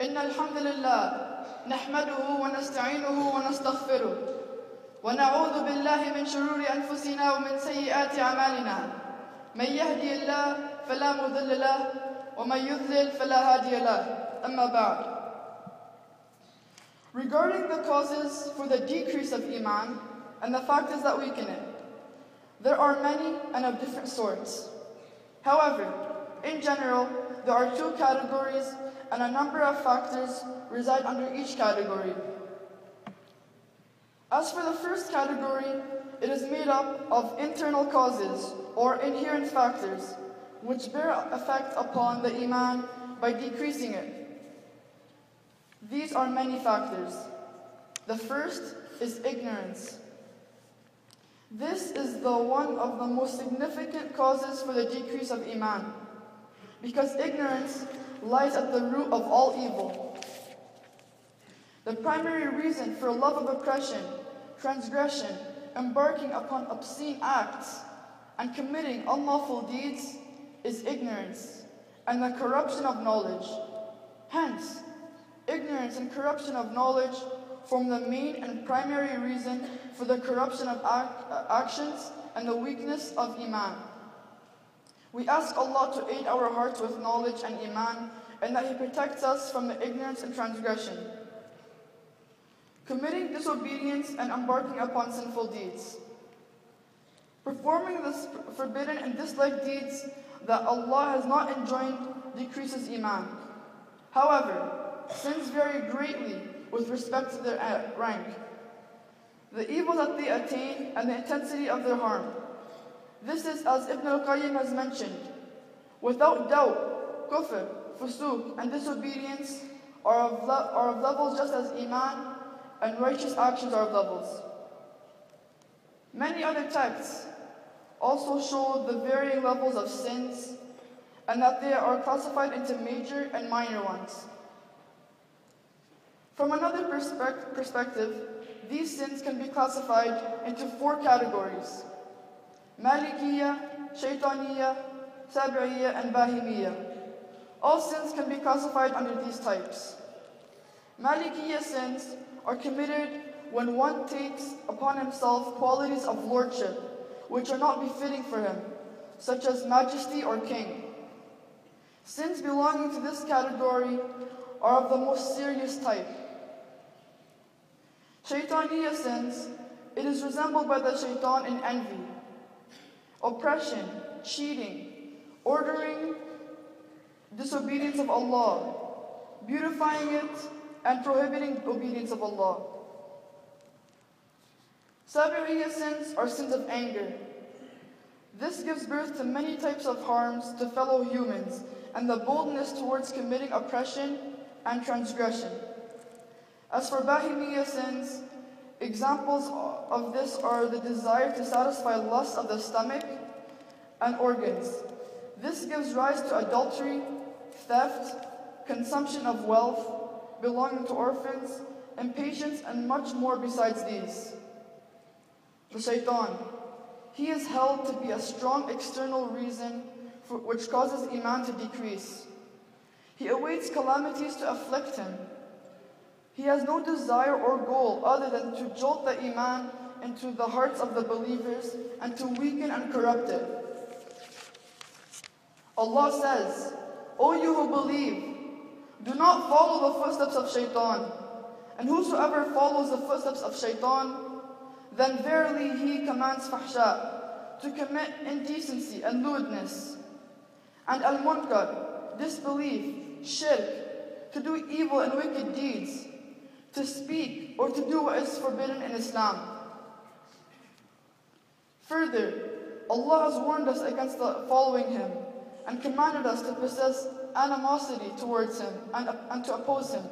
إن الحمد لله نحمده ونستعينه ونستغفره ونعوذ بالله من شرور أنفسنا ومن سيئات أعمالنا من يهدي الله فلا مضل له ومن يضلل فلا هادي له أما بعد. Regarding the causes for the decrease of Iman and the factors that weaken it, there are many and of different sorts. However, in general, there are two categories and a number of factors reside under each category. As for the first category, it is made up of internal causes or inherent factors which bear effect upon the Iman by decreasing it. These are many factors. The first is ignorance. This is the one of the most significant causes for the decrease of Iman, because ignorance lies at the root of all evil. The primary reason for love of oppression, transgression, embarking upon obscene acts, and committing unlawful deeds is ignorance and the corruption of knowledge. Hence, ignorance and corruption of knowledge form the main and primary reason for the corruption of actions and the weakness of Iman. We ask Allah to aid our hearts with knowledge and Iman, and that He protects us from the ignorance and transgression. Committing disobedience and embarking upon sinful deeds. Performing the forbidden and disliked deeds that Allah has not enjoined decreases Iman. However, sins vary greatly with respect to their rank, the evil that they attain, and the intensity of their harm. This is as Ibn al-Qayyim has mentioned. Without doubt, kufr, fusuq, and disobedience are of levels just as Iman and righteous actions are of levels. Many other texts also show the varying levels of sins and that they are classified into major and minor ones. From another perspective, these sins can be classified into four categories: Malikiyya, Shaytaniyya, Sabi'iyya, and Bahimiyya. All sins can be classified under these types. Malikiyya sins are committed when one takes upon himself qualities of lordship which are not befitting for him, such as majesty or king. Sins belonging to this category are of the most serious type. Shaytaniyya sins, it is resembled by the shaitan in envy, oppression, cheating, ordering disobedience of Allah, beautifying it, and prohibiting obedience of Allah. Sabi'iyya sins are sins of anger. This gives birth to many types of harms to fellow humans and the boldness towards committing oppression and transgression. As for Bahimiyya sins, examples of this are the desire to satisfy lust of the stomach and organs. This gives rise to adultery, theft, consumption of wealth belonging to orphans, impatience, and much more besides these. The shaitan, he is held to be a strong external reason which causes Iman to decrease. He awaits calamities to afflict him. He has no desire or goal other than to jolt the Iman into the hearts of the believers and to weaken and corrupt it. Allah says, "O you who believe, do not follow the footsteps of shaitan, and whosoever follows the footsteps of shaitan, then verily he commands fahsha, to commit indecency and lewdness, and al-munkar, disbelief, shirk, to do evil and wicked deeds, to speak or to do what is forbidden in Islam." Further, Allah has warned us against following him and commanded us to possess animosity towards him and to oppose him.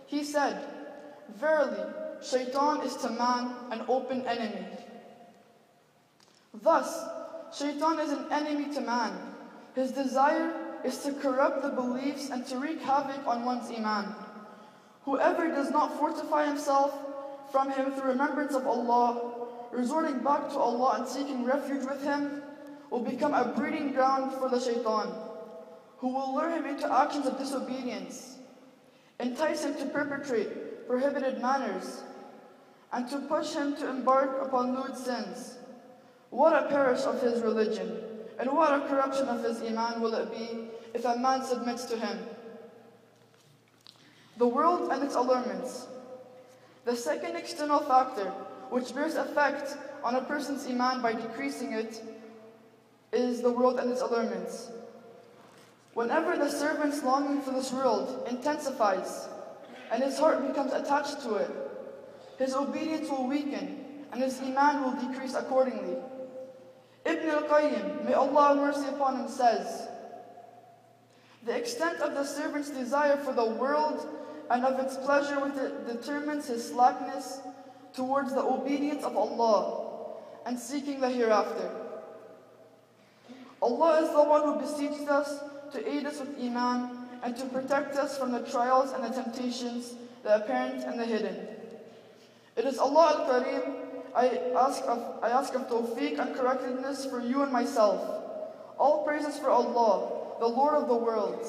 He said, "Verily, shaitan is to man an open enemy." Thus, shaitan is an enemy to man. His desire is to corrupt the beliefs and to wreak havoc on one's Iman. Whoever does not fortify himself from him through remembrance of Allah, resorting back to Allah and seeking refuge with him, will become a breeding ground for the shaitan, who will lure him into actions of disobedience. entice him to perpetrate prohibited manners, and to push him to embark upon lewd sins. What a perish of his religion, and what a corruption of his Emaan will it be if a man submits to him. The world and its allurements. The second external factor which bears effect on a person's Emaan by decreasing it is the world and its allurements. Whenever the servant's longing for this world intensifies and his heart becomes attached to it, his obedience will weaken and his Emaan will decrease accordingly. Ibn al-Qayyim, may Allah have mercy upon him, says, the extent of the servant's desire for the world and of its pleasure with it determines his slackness towards the obedience of Allah and seeking the hereafter. Allah is the one who beseeches us to aid us with Emaan and to protect us from the trials and the temptations, the apparent and the hidden. It is Allah Al-Kareem I ask of tawfiq and correctness for you and myself. All praises for Allah, the Lord of the worlds.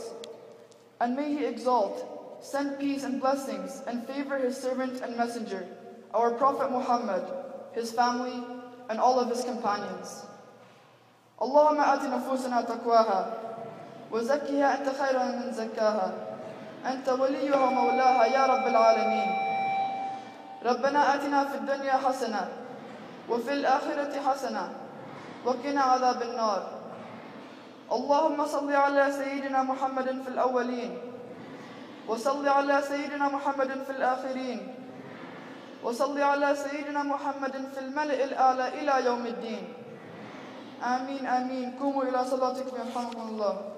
And may He exalt, send peace and blessings, and favor His servant and messenger, our Prophet Muhammad, his family, and all of his companions. Allahumma ati nufusana taqwaha, wa zakkiha anta khayran min zakkaha, anta waliyuha wa mawlaha ya Rabbil Alameen. ربنا آتنا في الدنيا حسنة وفي الآخرة حسنة وقنا عذاب النار. اللهم صل على سيدنا محمد في الأولين وصل على سيدنا محمد في الآخرين وصل على سيدنا محمد في الملأ الأعلى إلى يوم الدين. آمين آمين. قوموا إلى صلاتكم يرحمكم الله.